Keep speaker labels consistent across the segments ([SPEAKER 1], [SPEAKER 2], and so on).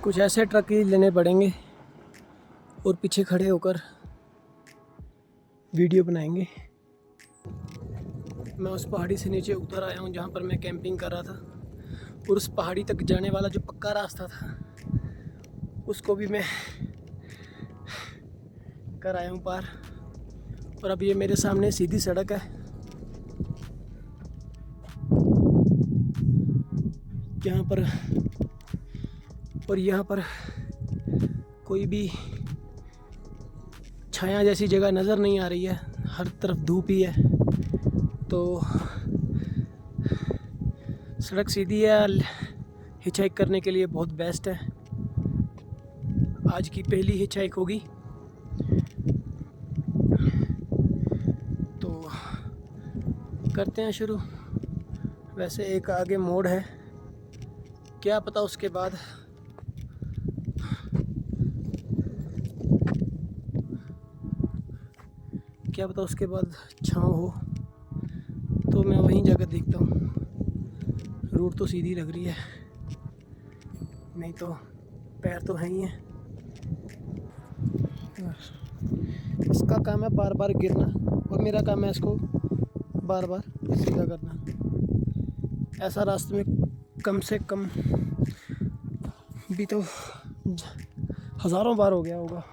[SPEAKER 1] कुछ ऐसे ट्रक ही लेने पड़ेंगे और पीछे खड़े होकर वीडियो बनाएंगे। मैं उस पहाड़ी से नीचे उतर आया हूँ जहाँ पर मैं कैंपिंग कर रहा था, और उस पहाड़ी तक जाने वाला जो पक्का रास्ता था उसको भी मैं कर आया हूँ पार। और अब ये मेरे सामने सीधी सड़क है जहाँ पर, और यहाँ पर कोई भी छाया जैसी जगह नज़र नहीं आ रही है, हर तरफ धूप ही है। तो सड़क सीधी है, हिचहाइक करने के लिए बहुत बेस्ट है। आज की पहली हिचहाइक होगी, तो करते हैं शुरू। वैसे एक आगे मोड़ है, क्या पता उसके बाद छाँव हो, तो मैं वहीं जाकर देखता हूँ। रूट तो सीधी लग रही है, नहीं तो पैर तो है ही है। इसका काम है बार बार गिरना, और मेरा काम है इसको बार बार सीधा करना। ऐसा रास्ते में कम से कम भी तो हज़ारों बार हो गया होगा।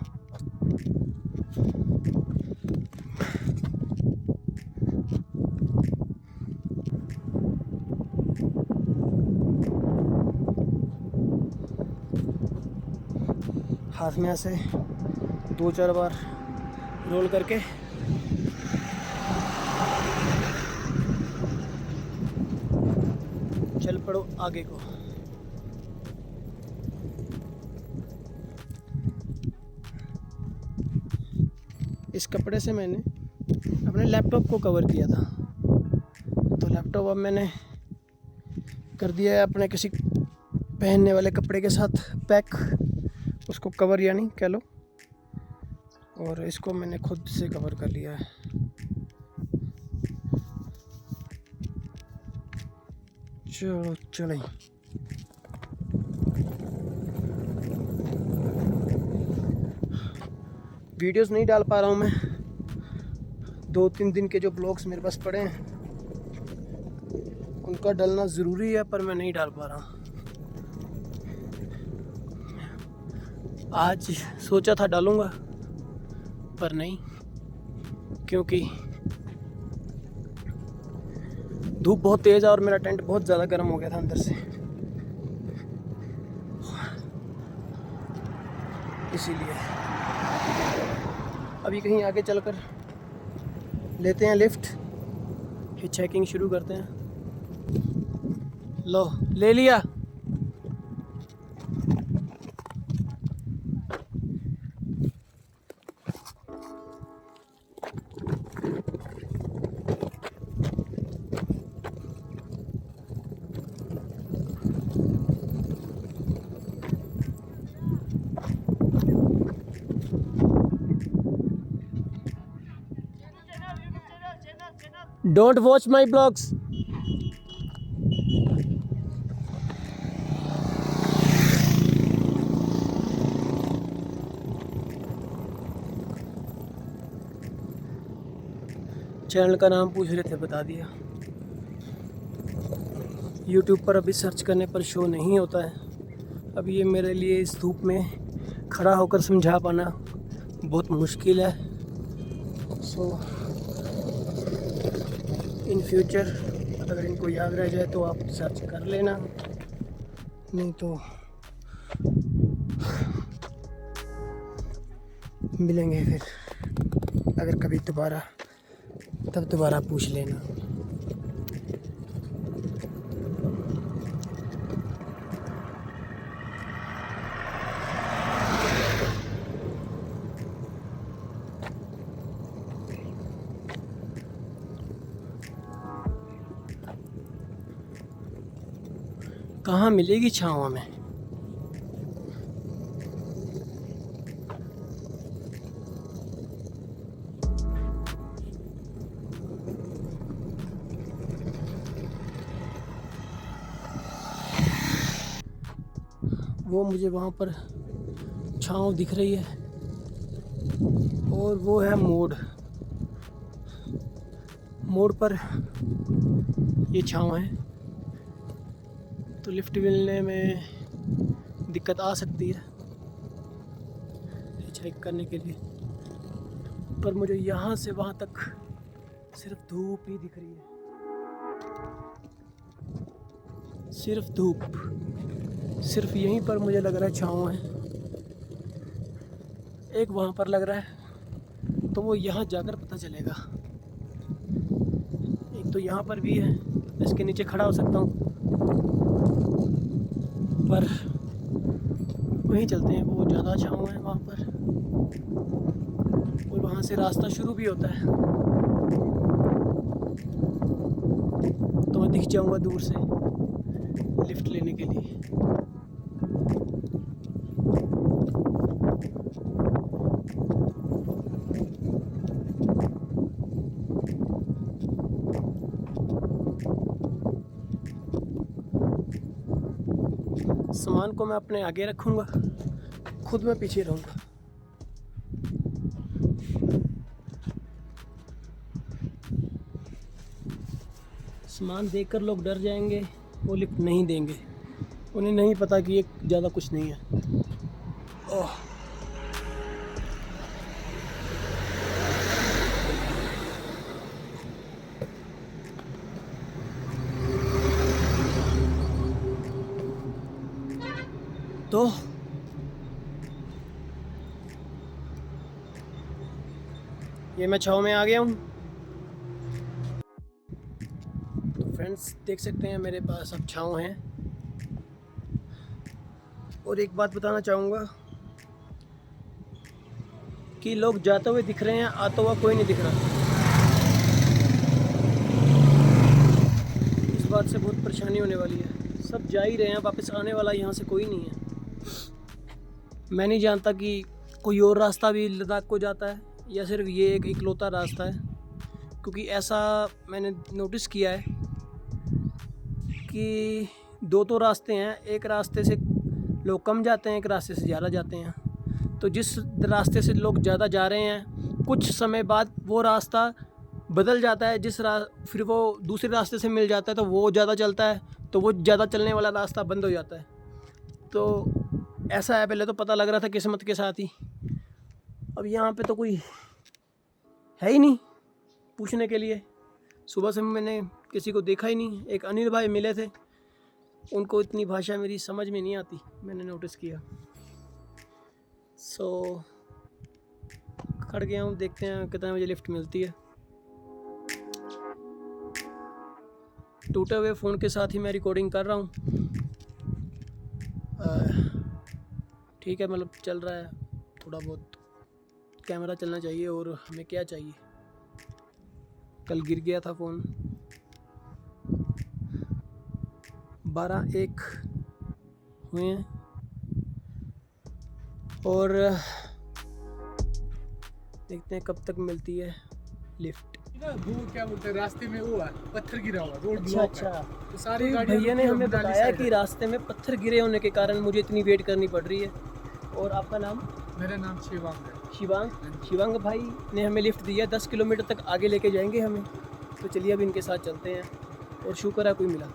[SPEAKER 1] हाथ में ऐसे 2-4 बार रोल करके चल पड़ो आगे को। इस कपड़े से मैंने अपने लैपटॉप को कवर किया था, तो लैपटॉप अब मैंने कर दिया है अपने किसी पहनने वाले कपड़े के साथ पैक, उसको कवर यानी कह लो, और इसको मैंने खुद से कवर कर लिया है। चलो चलें। वीडियोस नहीं डाल पा रहा हूँ मैं, 2-3 दिन के जो ब्लॉग्स मेरे पास पड़े हैं उनका डलना ज़रूरी है, पर मैं नहीं डाल पा रहा। आज सोचा था डालूँगा, पर नहीं, क्योंकि धूप बहुत तेज़ है और मेरा टेंट बहुत ज़्यादा गर्म हो गया था अंदर से, इसीलिए अभी कहीं आगे चलकर लेते हैं लिफ्ट, हिचहाइकिंग शुरू करते हैं। लो ले लिया। Don't watch my blogs. Channel का नाम पूछ रहे थे, बता दिया। YouTube पर अभी सर्च करने पर शो नहीं होता है। अभी ये मेरे लिए इस धूप में खड़ा होकर समझा पाना बहुत मुश्किल है। सो इन फ्यूचर अगर इनको याद रह जाए तो आप सर्च कर लेना, नहीं तो मिलेंगे फिर अगर कभी दोबारा, तब दोबारा पूछ लेना। कहाँ मिलेगी छाँव में? वो मुझे वहाँ पर छाँव दिख रही है, और वो है मोड़ पर ये छाँव है। तो लिफ्ट मिलने में दिक्कत आ सकती है हिचहाइक करने के लिए, पर मुझे यहाँ से वहाँ तक सिर्फ धूप ही दिख रही है, सिर्फ धूप। सिर्फ यहीं पर मुझे लग रहा है छाँव है। एक वहाँ पर लग रहा है, तो वो यहाँ जाकर पता चलेगा। एक तो यहाँ पर भी है, इसके नीचे खड़ा हो सकता हूँ, पर वहीं चलते हैं। वो ज़्यादा छाँव है वहाँ पर, और वहाँ से रास्ता शुरू भी होता है, तो मैं दिख जाऊँगा दूर से लिफ्ट लेने के लिए। सामान को मैं अपने आगे रखूँगा, खुद मैं पीछे रहूँगा। सामान देखकर लोग डर जाएंगे, वो लिफ्ट नहीं देंगे। उन्हें नहीं पता कि ये ज़्यादा कुछ नहीं है। ओह, तो ये मैं छाँव में आ गया हूँ। तो फ्रेंड्स देख सकते हैं मेरे पास अब छाँव है। और एक बात बताना चाहूँगा कि लोग जाते हुए दिख रहे हैं, आता हुआ कोई नहीं दिख रहा। इस बात से बहुत परेशानी होने वाली है। सब जा ही रहे हैं, वापस आने वाला यहाँ से कोई नहीं है। मैं नहीं जानता कि कोई और रास्ता भी लद्दाख को जाता है या सिर्फ ये एक इकलौता रास्ता है, क्योंकि ऐसा मैंने नोटिस किया है कि दो तो रास्ते हैं। एक रास्ते से लोग कम जाते हैं, एक रास्ते से ज़्यादा जाते हैं। तो जिस रास्ते से लोग ज़्यादा जा रहे हैं, कुछ समय बाद वो रास्ता बदल जाता है। फिर वो दूसरे रास्ते से मिल जाता है, तो वो ज़्यादा चलता है, तो वो ज़्यादा चलने वाला रास्ता बंद हो जाता है। तो ऐसा है, पहले तो पता लग रहा था किस्मत के साथ ही। अब यहाँ पे तो कोई है ही नहीं पूछने के लिए। सुबह से मैंने किसी को देखा ही नहीं। एक अनिल भाई मिले थे, उनको इतनी भाषा मेरी समझ में नहीं आती, मैंने नोटिस किया। सो खड़ गया हूँ, देखते हैं कितना मुझे लिफ्ट मिलती है। टूटे हुए फ़ोन के साथ ही मैं रिकॉर्डिंग कर रहा हूँ। ठीक है, मतलब चल रहा है, थोड़ा बहुत कैमरा चलना चाहिए। और हमें क्या चाहिए, कल गिर गया था फ़ोन। 12-1 हुए हैं, और देखते हैं कब तक मिलती है लिफ्ट।
[SPEAKER 2] वो क्या बोलते हैं, रास्ते में वो है पत्थर गिरा हुआ, रोड
[SPEAKER 1] अच्छा
[SPEAKER 2] ब्लॉक
[SPEAKER 1] अच्छा।
[SPEAKER 2] है। तो सारी
[SPEAKER 1] तो
[SPEAKER 2] गाड़ियां
[SPEAKER 1] भैया ने हमें
[SPEAKER 2] मनाली
[SPEAKER 1] बताया
[SPEAKER 2] साइड
[SPEAKER 1] कि
[SPEAKER 2] है।
[SPEAKER 1] रास्ते में पत्थर गिरे होने के कारण मुझे इतनी वेट करनी पड़ रही है। और आपका नाम?
[SPEAKER 2] मेरा नाम शिवांग है।
[SPEAKER 1] शिवांग भाई ने हमें लिफ्ट दिया। 10 किलोमीटर तक आगे लेके जाएंगे हमें। तो चलिए अब इनके साथ चलते हैं, और शुक्र है कोई मिला।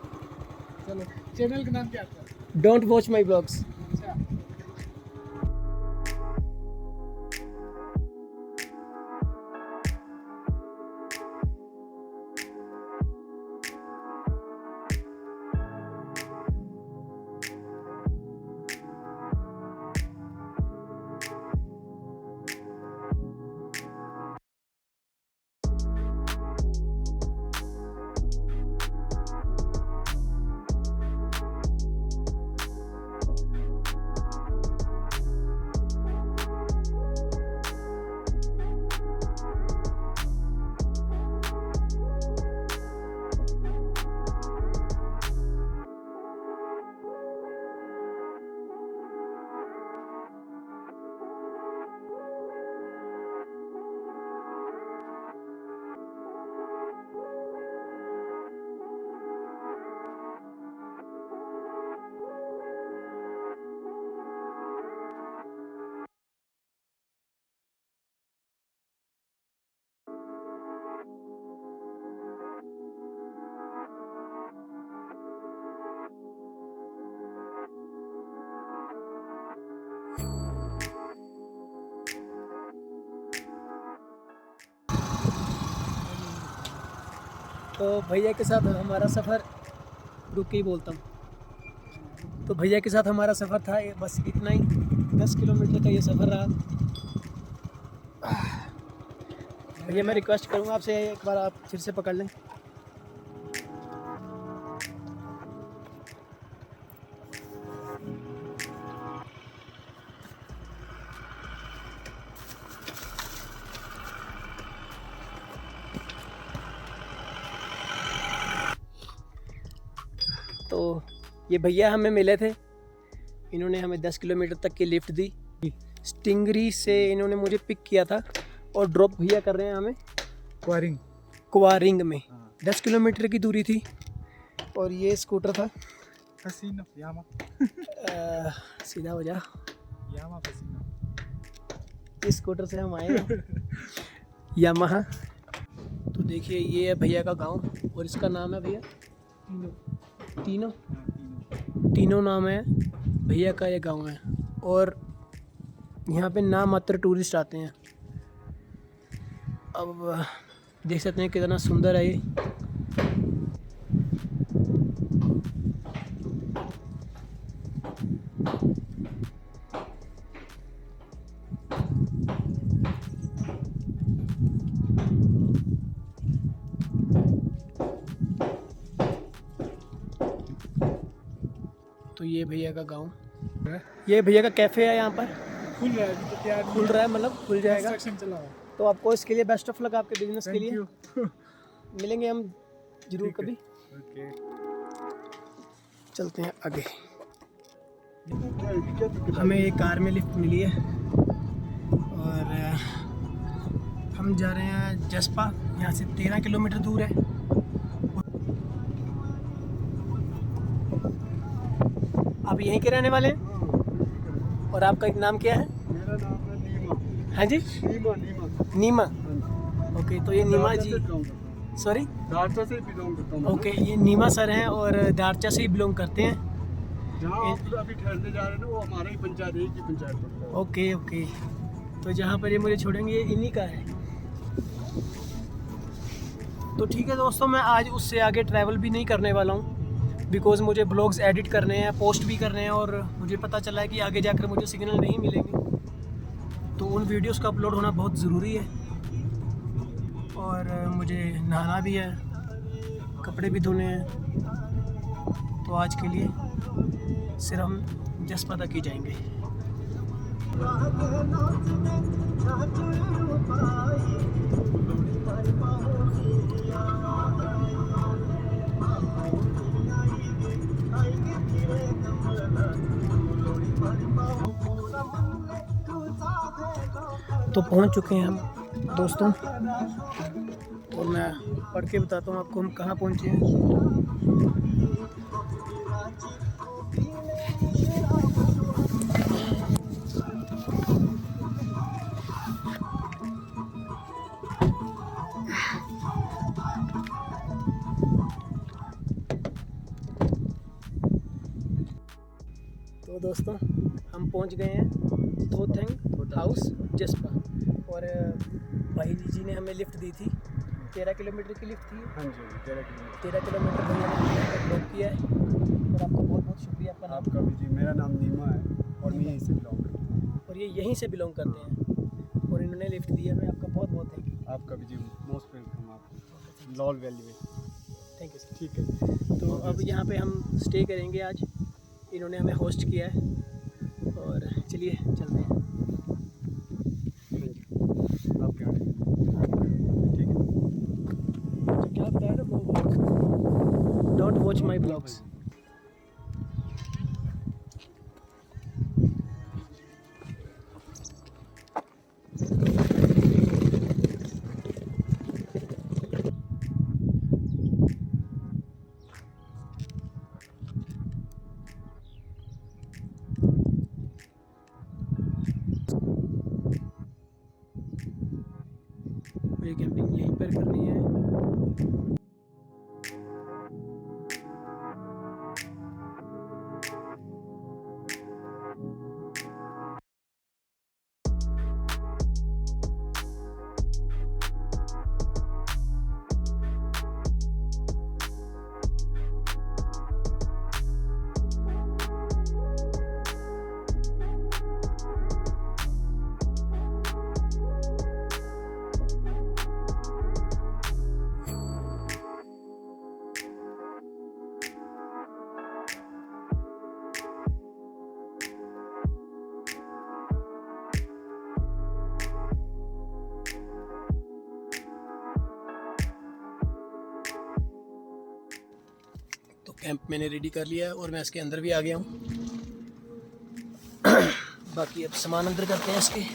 [SPEAKER 2] चलो, चैनल का नाम क्या है?
[SPEAKER 1] Don't watch my blogs.
[SPEAKER 2] अच्छा।
[SPEAKER 1] तो भैया के साथ हमारा सफ़र, रुक के ही बोलता हूँ, तो भैया के साथ हमारा सफ़र था ये, बस इतना ही। 10 किलोमीटर का ये सफ़र रहा। भैया मैं रिक्वेस्ट करूँगा आपसे, एक बार आप फिर से पकड़ लें। तो ये भैया हमें मिले थे, इन्होंने हमें 10 किलोमीटर तक की लिफ्ट दी। स्टिंगरी से इन्होंने मुझे पिक किया था और ड्रॉप भैया कर रहे हैं हमें क्वारिंग में। 10 किलोमीटर की दूरी थी और ये स्कूटर था।
[SPEAKER 2] फसीना यामा
[SPEAKER 1] सीधा हो जा।
[SPEAKER 2] यामा फसीना।
[SPEAKER 1] इस स्कूटर से हम आए हैं यामाहा। तो देखिए ये है भैया का गांव और इसका नाम है भैया तीनों तीनों नाम है भैया का, ये गांव है। और यहाँ पे नाम मात्र टूरिस्ट आते हैं। अब देख सकते हैं कितना सुंदर है ये। तो ये भैया का गांव, ये भैया का कैफ़े है यहाँ पर।
[SPEAKER 2] खुल रहा है अभी तो, तैयार
[SPEAKER 1] खुल रहा है, मतलब खुल जाएगा।
[SPEAKER 2] कंस्ट्रक्शन चला हुआ है।
[SPEAKER 1] तो आपको इसके लिए बेस्ट ऑफ लक, आपके बिजनेस के लिए।
[SPEAKER 2] Thank you.
[SPEAKER 1] मिलेंगे हम जरूर
[SPEAKER 2] ठीक है।
[SPEAKER 1] कभी।
[SPEAKER 2] ओके।
[SPEAKER 1] चलते हैं आगे। हमें एक कार में लिफ्ट मिली है और हम जा रहे हैं जसपा। यहाँ से 13 किलोमीटर दूर है। आप यहीं के रहने वाले हैं और आपका एक नाम क्या है?
[SPEAKER 2] मेरा नाम है नीमा।
[SPEAKER 1] हाँ जी,
[SPEAKER 2] नीमा।
[SPEAKER 1] नीमा। ओके, तो ये नीमा जी, सॉरी,
[SPEAKER 2] दारचा से बिलोंग करता हूँ।
[SPEAKER 1] ओके, ये नीमा सर हैं और दारचा से ही बिलोंग करते हैं।
[SPEAKER 2] जहाँ आप अभी ठहरने जा रहे हैं ना, वो हमारा ही पंचायत है, एक ही पंचायत पड़ता है।
[SPEAKER 1] ओके ओके, तो जहाँ पर ये मुझे छोड़ेंगे ये इन्हीं का है। तो ठीक है दोस्तों, मैं आज उससे आगे ट्रैवल भी नहीं करने वाला हूँ, बिकॉज़ मुझे ब्लॉग्स एडिट करने हैं, पोस्ट भी करने हैं और मुझे पता चला है कि आगे जाकर मुझे सिग्नल नहीं मिलेंगे, तो उन वीडियोस का अपलोड होना बहुत ज़रूरी है। और मुझे नहाना भी है, कपड़े भी धोने हैं। तो आज के लिए सिर्फ हम जसपा तक ही जाएंगे। तो पहुंच चुके हैं हम दोस्तों, और मैं पढ़ के बताता हूँ आपको हम कहाँ पहुँचे हैं। तो दोस्तों हम पहुंच गए हैं थोथेंग हाउस जसपा, और भाई जी ने हमें लिफ्ट दी थी। 13 किलोमीटर की लिफ्ट थी।
[SPEAKER 2] हाँ जी, 13 किलोमीटर।
[SPEAKER 1] 13 किलोमीटर भैया ने हमें ड्रॉप किया है और आपका बहुत बहुत शुक्रिया। आपका नाम?
[SPEAKER 2] आपका भी जी, मेरा नाम नीमा है और मैं यहीं से बिलोंग करता हूँ।
[SPEAKER 1] और ये यहीं से बिलोंग करते हैं और इन्होंने लिफ्ट दिया। मैं आपका बहुत बहुत थैंक यू।
[SPEAKER 2] आपका भी जी, मोस्ट वेलकम। आप लॉल वैली में।
[SPEAKER 1] Thank you sir.
[SPEAKER 2] ठीक है।
[SPEAKER 1] तो अब यहाँ पे हम स्टे करेंगे आज, इन्होंने हमें होस्ट किया है और चलिए चलते हैं।
[SPEAKER 2] आप क्या ठीक है।
[SPEAKER 1] तो क्या बता रहे हो? Don't watch my blogs. मुझे कैंपिंग यहीं पर करनी है। कैंप मैंने रेडी कर लिया है और मैं इसके अंदर भी आ गया हूँ। बाकी अब सामान अंदर करते हैं इसके।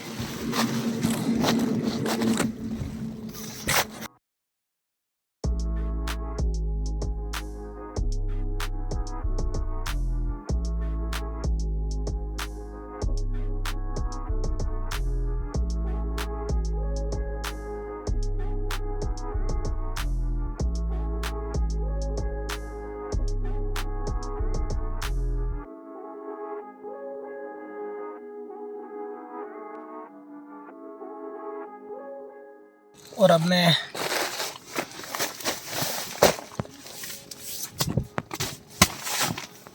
[SPEAKER 1] और अब मैं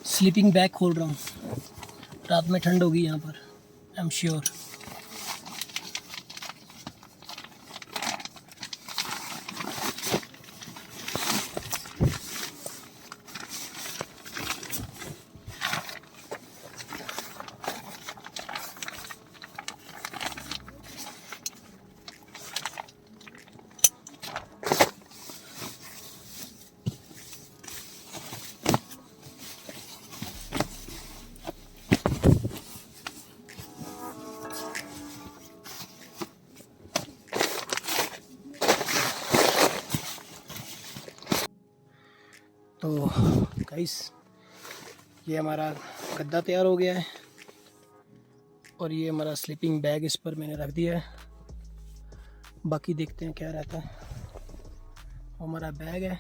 [SPEAKER 1] स्लीपिंग बैग खोल रहा हूँ। रात में ठंड होगी यहाँ पर, आई एम श्योर। तो गाइस, ये हमारा गद्दा तैयार हो गया है और ये हमारा स्लीपिंग बैग इस पर मैंने रख दिया है। बाकी देखते हैं क्या रहता है। वो हमारा बैग है,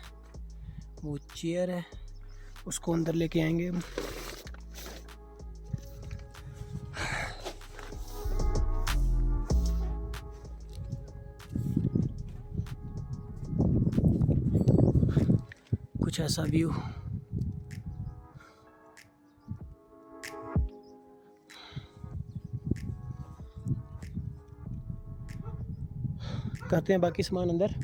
[SPEAKER 1] वो चेयर है, उसको अंदर लेके आएंगे हम। कुछ ऐसा व्यू। करते हैं बाकी सामान अंदर।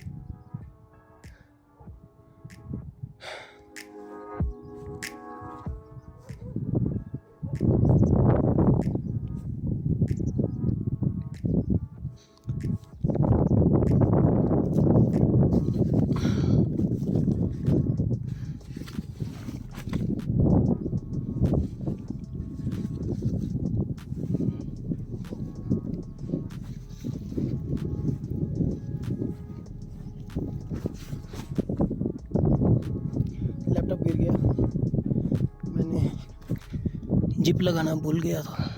[SPEAKER 1] लैपटॉप गिर गया, मैंने जिप लगाना भूल गया था।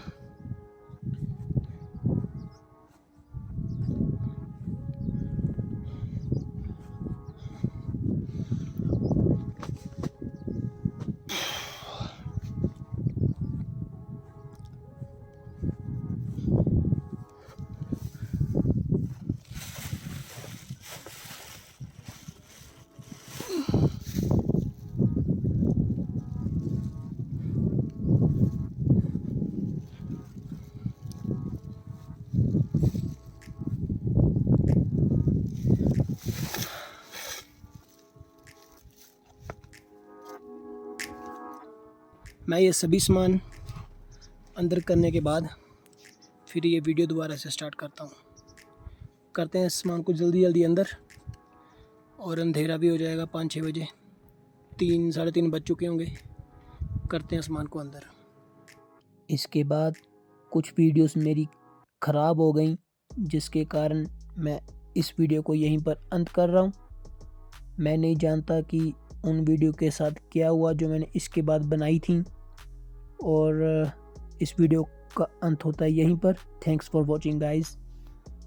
[SPEAKER 1] मैं ये सभी सामान अंदर करने के बाद फिर ये वीडियो दोबारा से स्टार्ट करता हूँ। करते हैं सामान को जल्दी जल्दी अंदर, और अंधेरा भी हो जाएगा 5-6 बजे, 3-3:30 बज चुके होंगे। करते हैं सामान को अंदर।
[SPEAKER 3] इसके बाद कुछ वीडियोस मेरी ख़राब हो गई, जिसके कारण मैं इस वीडियो को यहीं पर अंत कर रहा हूँ। मैं नहीं जानता कि उन वीडियो के साथ क्या हुआ जो मैंने इसके बाद बनाई थी, और इस वीडियो का अंत होता है यहीं पर। Thanks for watching guys.